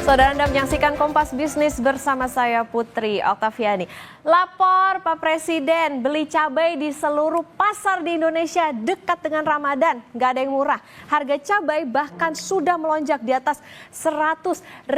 Saudara Anda menyaksikan Kompas Bisnis bersama saya Putri Oktaviani. Lapor Pak Presiden, beli cabai di seluruh pasar di Indonesia dekat dengan Ramadan. Nggak ada yang murah. Harga cabai bahkan sudah melonjak di atas Rp100.000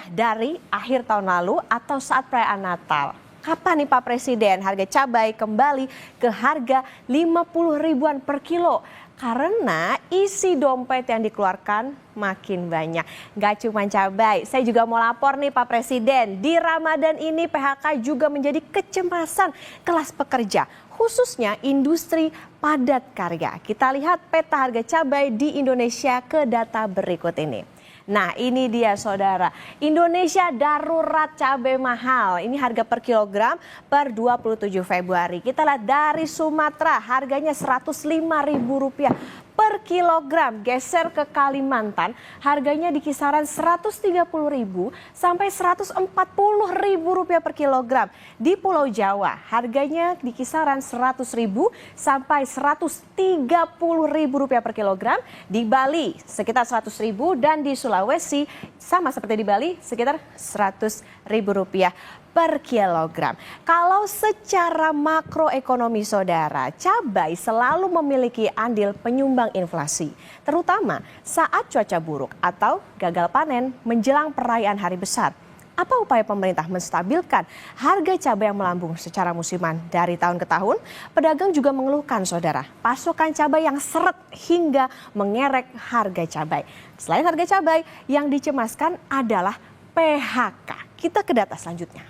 dari akhir tahun lalu atau saat perayaan Natal. Kapan nih Pak Presiden harga cabai kembali ke harga 50 ribuan per kilo? Karena isi dompet yang dikeluarkan makin banyak. Gak cuma cabai, saya juga mau lapor nih Pak Presiden. Di Ramadan ini PHK juga menjadi kecemasan kelas pekerja, khususnya industri padat karya. Kita lihat peta harga cabai di Indonesia ke data berikut ini. Nah ini dia saudara, Indonesia darurat cabai mahal. Ini harga per kilogram per 27 Februari. Kita lihat dari Sumatera harganya Rp105.000 per kilogram. Geser ke Kalimantan harganya di kisaran Rp130.000 sampai Rp140.000 per kilogram. Di Pulau Jawa harganya di kisaran Rp100.000 sampai Rp130.000 per kilogram. Di Bali sekitar Rp100.000 dan di Sulawesi sama seperti di Bali sekitar Rp100.000 per kilogram. Kalau secara makroekonomi saudara, cabai selalu memiliki andil penyumbang inflasi, terutama saat cuaca buruk atau gagal panen menjelang perayaan hari besar. Apa upaya pemerintah menstabilkan harga cabai yang melambung secara musiman dari tahun ke tahun? Pedagang juga mengeluhkan saudara, pasokan cabai yang seret hingga mengerek harga cabai. Selain harga cabai, yang dicemaskan adalah PHK. Kita ke data selanjutnya.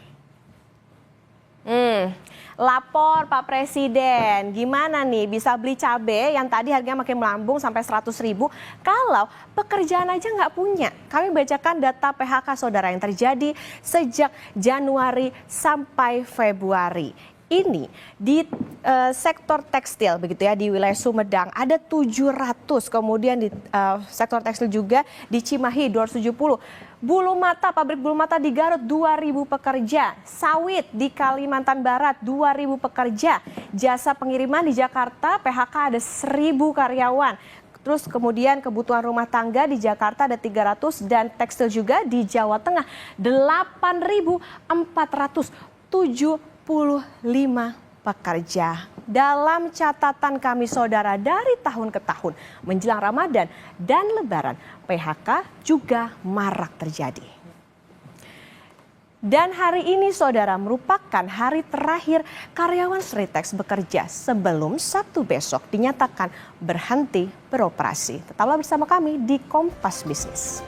Lapor Pak Presiden, gimana nih bisa beli cabai yang tadi harganya makin melambung sampai Rp100.000 kalau pekerjaan aja nggak punya. Kami bacakan data PHK saudara yang terjadi sejak Januari sampai Februari. Ini di sektor tekstil begitu ya, di wilayah Sumedang ada 700, kemudian di sektor tekstil juga di Cimahi 270. Bulu mata, pabrik bulu mata di Garut 2.000 pekerja, sawit di Kalimantan Barat 2.000 pekerja, jasa pengiriman di Jakarta PHK ada 1.000 karyawan. Terus kemudian kebutuhan rumah tangga di Jakarta ada 300 dan tekstil juga di Jawa Tengah 8.475 pekerja. Dalam catatan kami saudara dari tahun ke tahun menjelang Ramadan dan Lebaran, PHK juga marak terjadi. Dan hari ini saudara merupakan hari terakhir karyawan Sritex bekerja sebelum Sabtu besok dinyatakan berhenti beroperasi. Tetaplah bersama kami di Kompas Bisnis.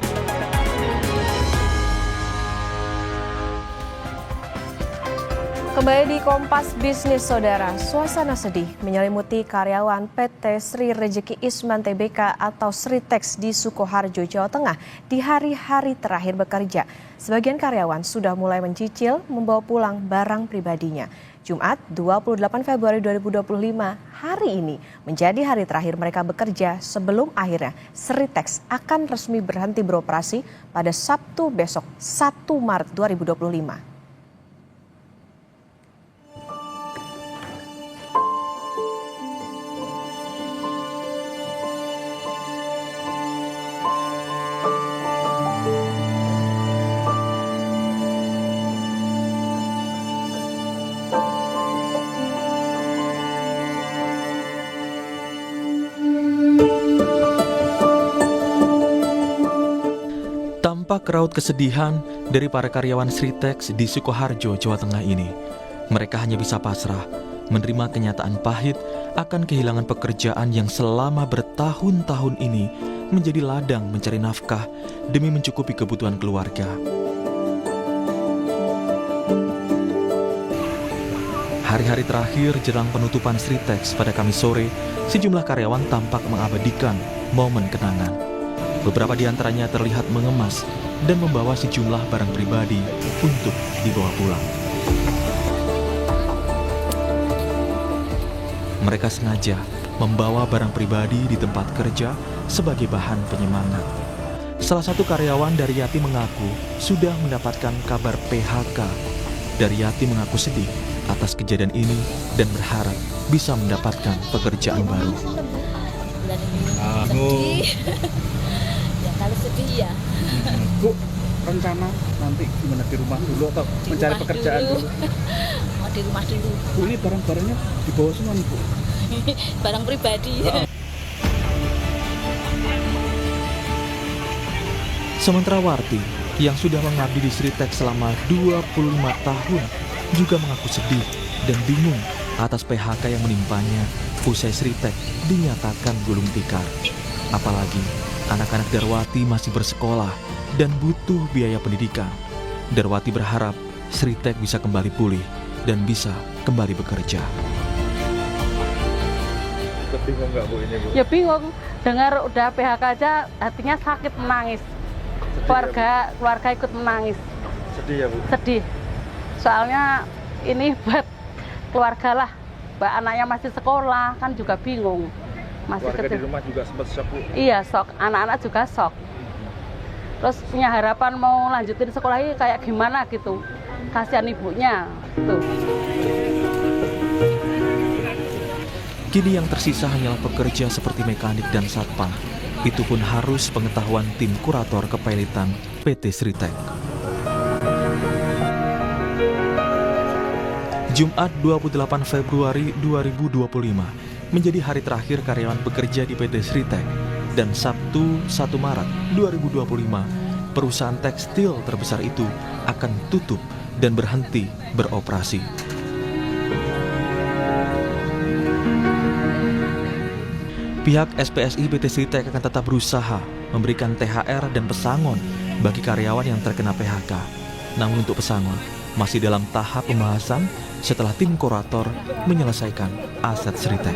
Kembali di Kompas Bisnis saudara, suasana sedih menyelimuti karyawan PT Sri Rejeki Isman Tbk atau Sritex di Sukoharjo, Jawa Tengah di hari-hari terakhir bekerja. Sebagian karyawan sudah mulai mencicil membawa pulang barang pribadinya. Jumat 28 Februari 2025 hari ini menjadi hari terakhir mereka bekerja sebelum akhirnya Sritex akan resmi berhenti beroperasi pada Sabtu besok 1 Maret 2025. Tampak raut kesedihan dari para karyawan Sritex di Sukoharjo, Jawa Tengah ini. Mereka hanya bisa pasrah, menerima kenyataan pahit akan kehilangan pekerjaan yang selama bertahun-tahun ini menjadi ladang mencari nafkah demi mencukupi kebutuhan keluarga. Hari-hari terakhir jelang penutupan Sritex pada Kamis sore, sejumlah karyawan tampak mengabadikan momen kenangan. Beberapa di antaranya terlihat mengemas dan membawa sejumlah barang pribadi untuk dibawa pulang. Mereka sengaja membawa barang pribadi di tempat kerja sebagai bahan penyemangat. Salah satu karyawan dari Yati mengaku sudah mendapatkan kabar PHK. Dari Yati mengaku sedih atas kejadian ini dan berharap bisa mendapatkan pekerjaan baru. Kalau sedih ya Bu, rencana nanti gimana di rumah dulu atau di mencari rumah pekerjaan dulu? Mau di rumah dulu. Bu, ini barang-barangnya dibawa semua nih Bu. Barang pribadi. Sementara Warti yang sudah mengabdi di Sritek selama 25 tahun juga mengaku sedih dan bingung atas PHK yang menimpanya usai Sritek dinyatakan gulung tikar. Apalagi anak-anak Darwati masih bersekolah dan butuh biaya pendidikan. Darwati berharap Sritek bisa kembali pulih dan bisa kembali bekerja. Bingung nggak Bu ini Bu? Ya bingung, dengar udah PHK aja hatinya sakit menangis. Keluarga ikut menangis. Sedih ya Bu? Sedih. Soalnya ini buat keluarga lah. Mbak anaknya masih sekolah kan juga bingung. Masih Keluarga kecil. di rumah juga sempat shock Bu? Iya, shock. Anak-anak juga shock. Terus punya harapan mau lanjutin sekolah ini kayak gimana gitu. Kasihan ibunya. Tuh. Kini yang tersisa hanyalah pekerja seperti mekanik dan satpam. Itu pun harus pengetahuan tim kurator kepailitan PT Sritek. Jumat 28 Februari 2025 menjadi hari terakhir karyawan bekerja di PT Sritek. Dan Sabtu 1 Maret 2025, perusahaan tekstil terbesar itu akan tutup dan berhenti beroperasi. Pihak SPSI PT Sritek akan tetap berusaha memberikan THR dan pesangon bagi karyawan yang terkena PHK. Namun untuk pesangon masih dalam tahap pembahasan setelah tim kurator menyelesaikan aset Sritek.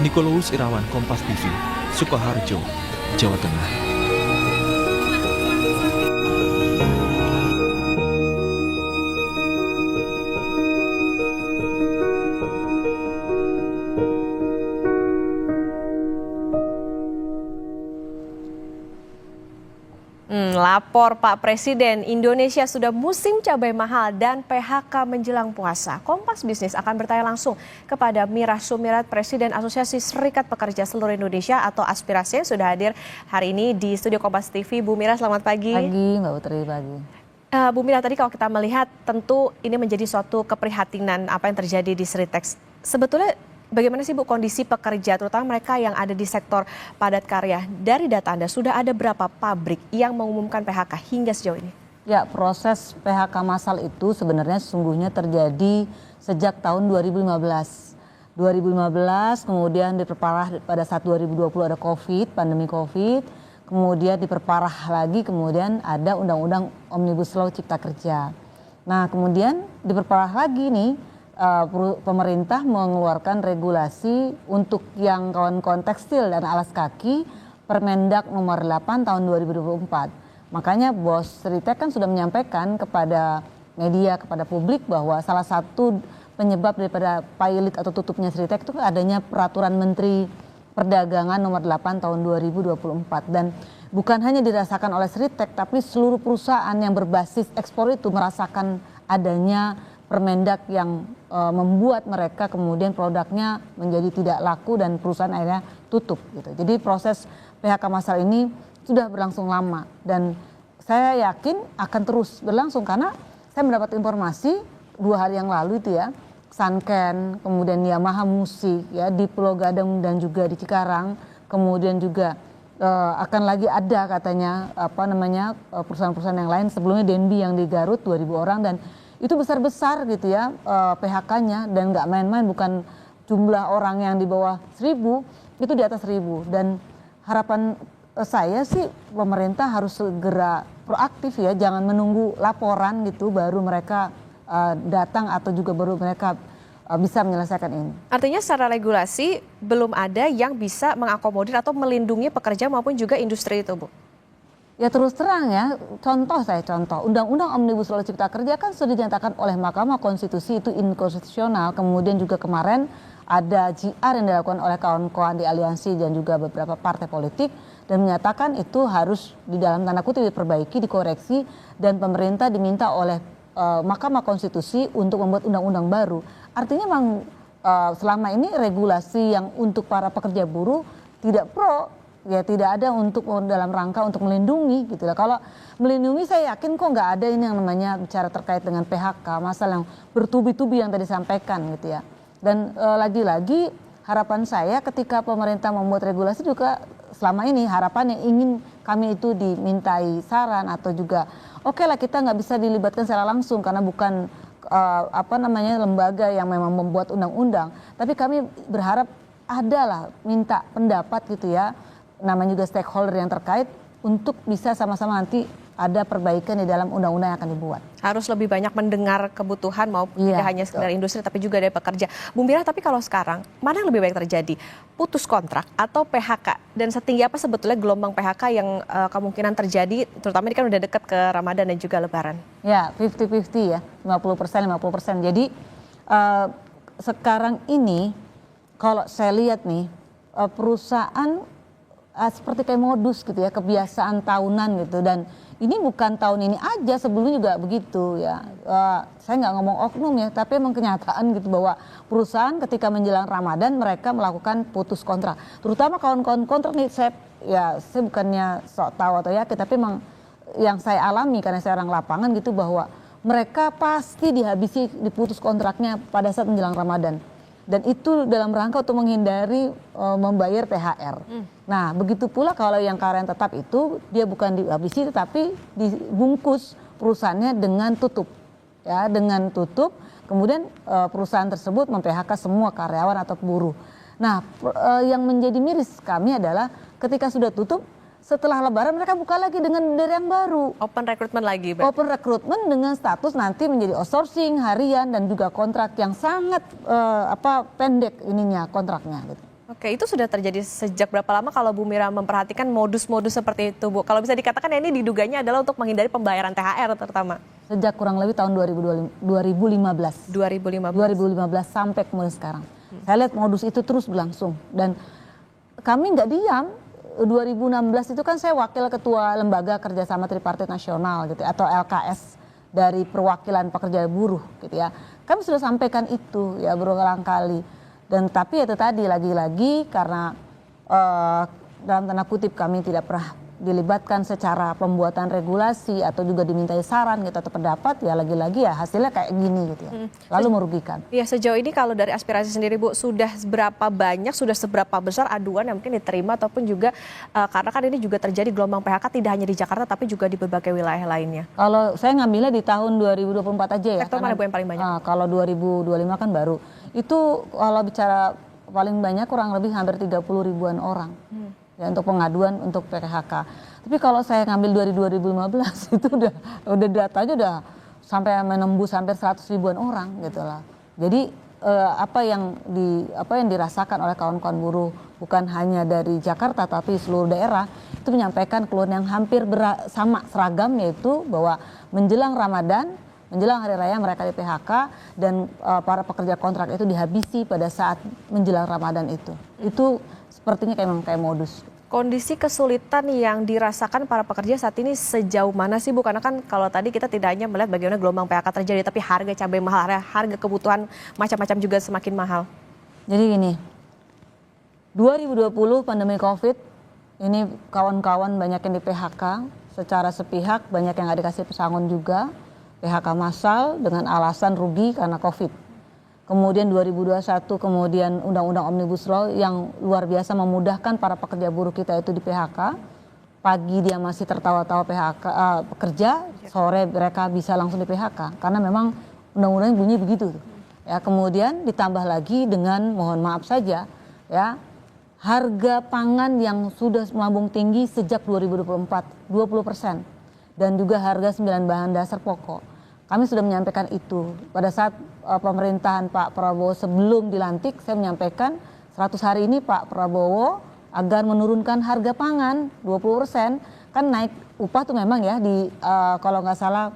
Nikolaus Irawan, Kompas TV, Sukoharjo, Jawa Tengah. Lapor Pak Presiden, Indonesia sudah musim cabai mahal dan PHK menjelang puasa. Kompas Bisnis akan bertanya langsung kepada Mira Sumirat, Presiden Asosiasi Serikat Pekerja Seluruh Indonesia atau Aspirasi, yang sudah hadir hari ini di studio Kompas TV. Bu Mira, selamat pagi. Pagi, Mbak Putri, pagi. Bu Mira, tadi kalau kita melihat tentu ini menjadi suatu keprihatinan apa yang terjadi di Sritek. Sebetulnya bagaimana sih Bu kondisi pekerja, terutama mereka yang ada di sektor padat karya? Dari data Anda, sudah ada berapa pabrik yang mengumumkan PHK hingga sejauh ini? Ya, proses PHK massal itu sebenarnya sesungguhnya terjadi sejak tahun 2015. 2015 kemudian diperparah pada saat 2020 ada COVID, pandemi COVID. Kemudian diperparah lagi, kemudian ada Undang-Undang Omnibus Law Cipta Kerja. Nah, kemudian diperparah lagi nih, pemerintah mengeluarkan regulasi untuk yang kawan-kawan tekstil dan alas kaki, Permendak nomor 8 tahun 2024. Makanya Bos Sritek kan sudah menyampaikan kepada media, kepada publik bahwa salah satu penyebab daripada pilot atau tutupnya Sritek itu adanya peraturan Menteri Perdagangan nomor 8 tahun 2024. Dan bukan hanya dirasakan oleh Sritek, tapi seluruh perusahaan yang berbasis ekspor itu merasakan adanya Permendak yang membuat mereka kemudian produknya menjadi tidak laku dan perusahaan akhirnya tutup gitu. Jadi proses PHK massal ini sudah berlangsung lama dan saya yakin akan terus berlangsung karena saya mendapat informasi 2 hari yang lalu itu ya, Sanken, kemudian Yamaha Musik ya di Pulau Gadung dan juga di Cikarang, kemudian juga akan lagi ada katanya perusahaan-perusahaan yang lain, sebelumnya Denbi yang di Garut 2.000 orang dan itu besar-besar gitu ya PHK-nya dan nggak main-main, bukan jumlah orang yang di bawah 1.000, itu di atas 1.000. Dan harapan saya sih pemerintah harus segera proaktif ya, jangan menunggu laporan gitu baru mereka datang atau juga baru mereka bisa menyelesaikan ini. Artinya secara regulasi belum ada yang bisa mengakomodir atau melindungi pekerja maupun juga industri itu, Bu? Ya terus terang ya, contoh Undang-Undang Omnibus Law Cipta Kerja kan sudah dinyatakan oleh Mahkamah Konstitusi itu inkonstitusional. Kemudian juga kemarin ada GR yang dilakukan oleh kawan-kawan di aliansi dan juga beberapa partai politik dan menyatakan itu harus di dalam tanda kutip diperbaiki, dikoreksi dan pemerintah diminta oleh Mahkamah Konstitusi untuk membuat undang-undang baru. Artinya memang selama ini regulasi yang untuk para pekerja buruh tidak pro, ya tidak ada untuk dalam rangka untuk melindungi gitu lah. Kalau melindungi saya yakin kok nggak ada ini yang namanya bicara terkait dengan PHK, masalah yang bertubi-tubi yang tadi disampaikan gitu ya. Dan lagi-lagi harapan saya ketika pemerintah membuat regulasi juga selama ini harapannya ingin kami itu dimintai saran atau juga oke lah kita nggak bisa dilibatkan secara langsung karena bukan lembaga yang memang membuat undang-undang, tapi kami berharap adalah minta pendapat gitu ya, namanya juga stakeholder yang terkait untuk bisa sama-sama nanti ada perbaikan di dalam undang-undang yang akan dibuat. Harus lebih banyak mendengar kebutuhan maupun tidak hanya sekedar industri tapi juga dari pekerja. Bung Mira, tapi kalau sekarang mana yang lebih baik terjadi? Putus kontrak atau PHK? Dan setinggi apa sebetulnya gelombang PHK yang kemungkinan terjadi, terutama ini kan udah dekat ke Ramadan dan juga Lebaran? Ya, 50-50 ya, 50%. Jadi sekarang ini kalau saya lihat nih perusahaan seperti kayak modus gitu ya, kebiasaan tahunan gitu, dan ini bukan tahun ini aja, sebelumnya juga begitu ya. Saya nggak ngomong oknum ya, tapi emang kenyataan gitu bahwa perusahaan ketika menjelang Ramadan mereka melakukan putus kontrak. Terutama kawan-kawan kontrak nih, saya bukannya sok tahu atau yakin, tapi emang yang saya alami karena saya orang lapangan gitu bahwa mereka pasti diputus kontraknya pada saat menjelang Ramadan. Dan itu dalam rangka untuk menghindari membayar THR. Nah, begitu pula kalau yang karyawan tetap itu dia bukan dihabisi tetapi dibungkus perusahaannya dengan tutup. Ya, dengan tutup, kemudian perusahaan tersebut mem-PHK semua karyawan atau buruh. Nah, yang menjadi miris kami adalah ketika sudah tutup, setelah Lebaran mereka buka lagi dengan dari yang baru. Open recruitment lagi, berarti? Open recruitment dengan status nanti menjadi outsourcing harian dan juga kontrak yang sangat pendek ininya kontraknya. Gitu. Oke, itu sudah terjadi sejak berapa lama kalau Bu Mira memperhatikan modus-modus seperti itu, Bu? Kalau bisa dikatakan ya ini diduganya adalah untuk menghindari pembayaran THR terutama. Sejak kurang lebih tahun 2015 sampai kemudian sekarang. Saya lihat modus itu terus berlangsung dan kami nggak diam. 2016 itu kan saya wakil ketua lembaga kerjasama tripartit nasional gitu atau LKS dari perwakilan pekerja buruh gitu ya. Kami sudah sampaikan itu ya berulang kali dan tapi itu tadi lagi-lagi karena dalam tanda kutip kami tidak pernah dilibatkan secara pembuatan regulasi atau juga dimintai saran gitu atau pendapat ya lagi-lagi ya hasilnya kayak gini gitu ya. Lalu merugikan. Ya sejauh ini kalau dari aspirasi sendiri Bu sudah seberapa banyak, sudah seberapa besar aduan yang mungkin diterima ataupun juga karena kan ini juga terjadi gelombang PHK tidak hanya di Jakarta tapi juga di berbagai wilayah lainnya. Kalau saya ngambilnya di tahun 2024 aja ya. Sektor mana Bu yang paling banyak? Kalau 2025 kan baru. Itu kalau bicara paling banyak kurang lebih hampir 30 ribuan orang. Ya, untuk pengaduan untuk PHK. Tapi kalau saya ngambil dari 2015 itu udah datanya udah sampai menembus hampir 100 ribuan orang gitu lah. Jadi apa yang dirasakan oleh kawan-kawan buruh bukan hanya dari Jakarta tapi seluruh daerah itu menyampaikan keluhan yang hampir sama seragam, yaitu bahwa menjelang Ramadan, menjelang hari raya mereka di PHK dan para pekerja kontrak itu dihabisi pada saat menjelang Ramadan itu. Itu sepertinya kayak modus. Kondisi kesulitan yang dirasakan para pekerja saat ini sejauh mana sih Bu? Karena kan kalau tadi kita tidak hanya melihat bagaimana gelombang PHK terjadi, tapi harga cabai mahal, harga kebutuhan macam-macam juga semakin mahal. Jadi gini, 2020 pandemi COVID, ini kawan-kawan banyak yang di PHK secara sepihak, banyak yang nggak dikasih pesangon juga, PHK massal dengan alasan rugi karena COVID. Kemudian 2021 kemudian Undang-Undang Omnibus Law yang luar biasa memudahkan para pekerja buruh kita itu di PHK. Pagi dia masih tertawa-tawa pekerja, sore mereka bisa langsung di PHK karena memang undang-undangnya bunyi begitu. Ya, kemudian ditambah lagi dengan mohon maaf saja ya, harga pangan yang sudah melambung tinggi sejak 2024 20% dan juga harga 9 bahan dasar pokok. Kami sudah menyampaikan itu pada saat pemerintahan Pak Prabowo sebelum dilantik. Saya menyampaikan 100 hari ini Pak Prabowo agar menurunkan harga pangan 20%. Kan naik upah tuh memang ya di kalau nggak salah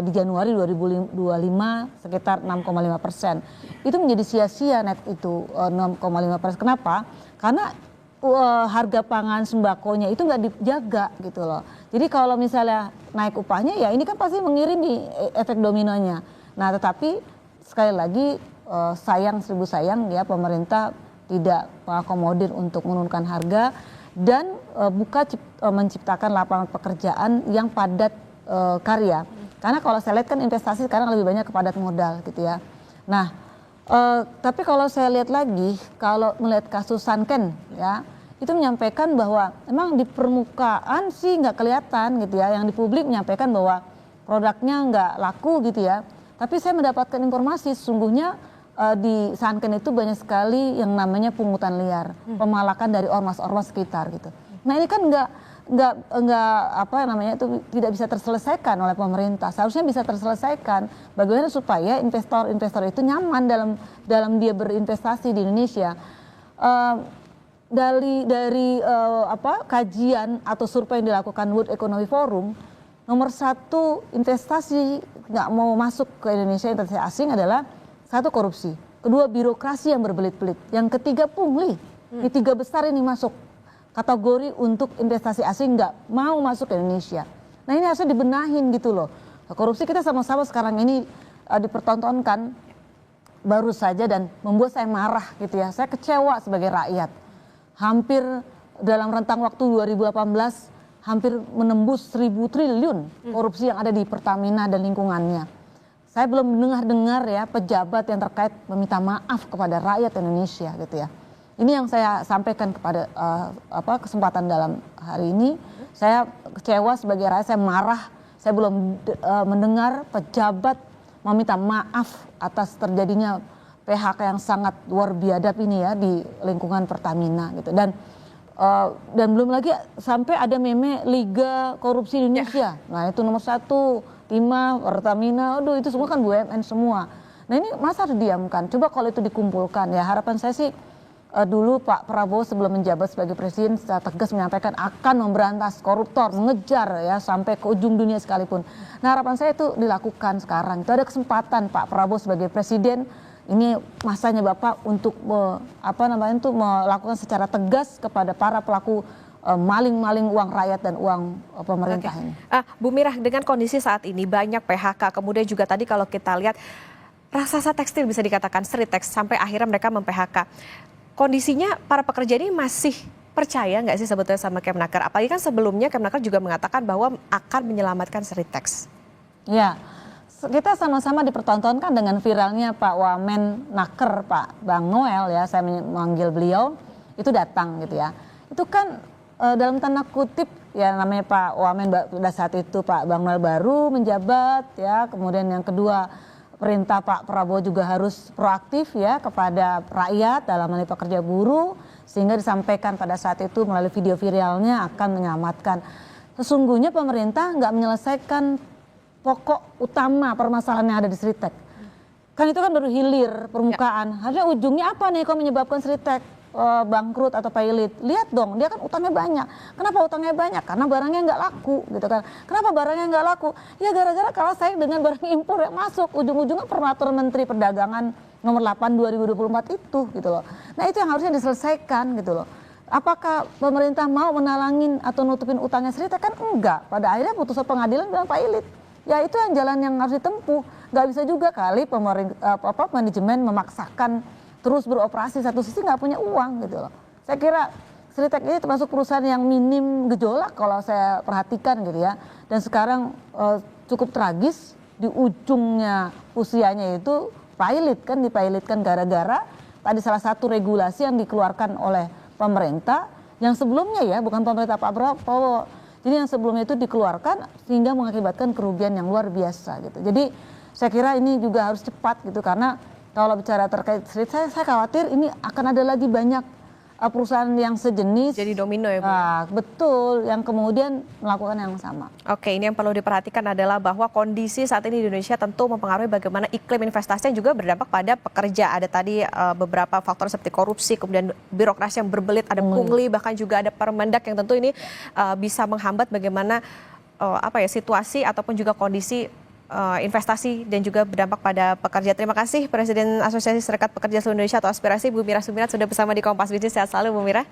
di Januari 2025 sekitar 6,5%. Itu menjadi sia-sia naik itu 6,5%. Kenapa? Karena harga pangan sembakonya itu nggak dijaga gitu loh. Jadi kalau misalnya naik upahnya ya ini kan pasti mengirimi efek dominonya. Nah tetapi sekali lagi sayang seribu sayang ya pemerintah tidak mengakomodir untuk menurunkan harga dan menciptakan lapangan pekerjaan yang padat karya. Karena kalau saya lihat kan investasi sekarang lebih banyak ke padat modal gitu ya. Nah, tapi kalau saya lihat lagi, kalau melihat kasus Sanken ya, itu menyampaikan bahwa emang di permukaan sih nggak kelihatan gitu ya, yang di publik menyampaikan bahwa produknya nggak laku gitu ya. Tapi saya mendapatkan informasi sesungguhnya di Sanken itu banyak sekali yang namanya pungutan liar, pemalakan dari ormas-ormas sekitar gitu. Nah ini kan nggak apa namanya itu tidak bisa terselesaikan oleh pemerintah. Seharusnya bisa terselesaikan. Bagaimana supaya investor itu nyaman dalam dia berinvestasi di Indonesia. Dari kajian atau survei yang dilakukan World Economic Forum, nomor satu investasi nggak mau masuk ke Indonesia, investasi asing adalah satu korupsi, kedua birokrasi yang berbelit-belit, yang ketiga pungli. Di tiga besar ini masuk kategori untuk investasi asing nggak mau masuk ke Indonesia. Nah ini harusnya dibenahin gitu loh. Korupsi kita sama-sama sekarang ini dipertontonkan baru saja dan membuat saya marah gitu ya. Saya kecewa sebagai rakyat. Hampir dalam rentang waktu 2018 hampir menembus 1.000 triliun korupsi yang ada di Pertamina dan lingkungannya. Saya belum dengar ya pejabat yang terkait meminta maaf kepada rakyat Indonesia gitu ya. Ini yang saya sampaikan kepada kesempatan dalam hari ini. Saya kecewa sebagai rakyat, saya marah. Saya belum mendengar pejabat meminta maaf atas terjadinya PHK yang sangat luar biadab ini ya di lingkungan Pertamina gitu. Dan belum lagi sampai ada meme Liga Korupsi Indonesia. Nah itu nomor satu, Timah, Pertamina, aduh itu semua kan BUMN semua. Nah ini masa harus didiamkan? Coba kalau itu dikumpulkan ya, harapan saya sih dulu Pak Prabowo sebelum menjabat sebagai presiden secara tegas menyampaikan akan memberantas koruptor, mengejar ya sampai ke ujung dunia sekalipun. Nah harapan saya itu dilakukan sekarang. Itu ada kesempatan Pak Prabowo sebagai presiden. Ini masanya Bapak untuk melakukan secara tegas kepada para pelaku maling-maling uang rakyat dan uang pemerintah ini. Bu Mirah, dengan kondisi saat ini banyak PHK, kemudian juga tadi kalau kita lihat raksasa tekstil bisa dikatakan Sritex sampai akhirnya mereka mem-PHK. Kondisinya para pekerja ini masih percaya nggak sih sebetulnya sama Kemnaker? Apalagi kan sebelumnya Kemnaker juga mengatakan bahwa akan menyelamatkan Sritex. Ya. Kita sama-sama dipertontonkan dengan viralnya Pak Wamen Naker, Pak Bang Noel ya, saya memanggil beliau, itu datang gitu ya. Itu kan dalam tanda kutip ya namanya Pak Wamen pada saat itu Pak Bang Noel baru menjabat ya, kemudian yang kedua perintah Pak Prabowo juga harus proaktif ya kepada rakyat dalam hal pekerja buruh, sehingga disampaikan pada saat itu melalui video viralnya akan menyelamatkan. Sesungguhnya pemerintah nggak menyelesaikan pokok utama permasalahan yang ada di Sritex. Kan itu kan baru hilir permukaan. Harusnya ujungnya apa nih kalau menyebabkan Sritex bangkrut atau pailit? Lihat dong, dia kan utangnya banyak. Kenapa utangnya banyak? Karena barangnya nggak laku gitu kan. Kenapa barangnya nggak laku? Ya gara-gara kalah saing dengan barang impor yang masuk. Ujung-ujungnya peraturan Menteri Perdagangan nomor 8 2024 itu gitu loh. Nah itu yang harusnya diselesaikan gitu loh. Apakah pemerintah mau menalangin atau nutupin utangnya Sritex? Kan enggak. Pada akhirnya putusan pengadilan bilang pailit. Ya itu yang jalan yang harus ditempuh. Nggak bisa juga kali manajemen memaksakan terus beroperasi, satu sisi nggak punya uang gitu loh. Saya kira Sritex ini termasuk perusahaan yang minim gejolak kalau saya perhatikan gitu ya. Dan sekarang cukup tragis di ujungnya usianya itu dipailitkan gara-gara tadi salah satu regulasi yang dikeluarkan oleh pemerintah yang sebelumnya ya, bukan pemerintah Pak Prabowo. Jadi yang sebelumnya itu dikeluarkan sehingga mengakibatkan kerugian yang luar biasa gitu. Jadi saya kira ini juga harus cepat gitu, karena kalau bicara terkait Sritex saya khawatir ini akan ada lagi banyak perusahaan yang sejenis. Jadi domino ya Bu? Betul, yang kemudian melakukan yang sama. Oke, ini yang perlu diperhatikan adalah bahwa kondisi saat ini di Indonesia tentu mempengaruhi bagaimana iklim investasi yang juga berdampak pada pekerja. Ada tadi beberapa faktor seperti korupsi, kemudian birokrasi yang berbelit, ada pungli, bahkan juga ada Permendak yang tentu ini bisa menghambat bagaimana situasi ataupun juga kondisi investasi dan juga berdampak pada pekerja. Terima kasih Presiden Asosiasi Serikat Pekerja Seluruh Indonesia atau Aspirasi Bu Mirah Sumirat sudah bersama di Kompas Bisnis. Sehat selalu Bu Mirah.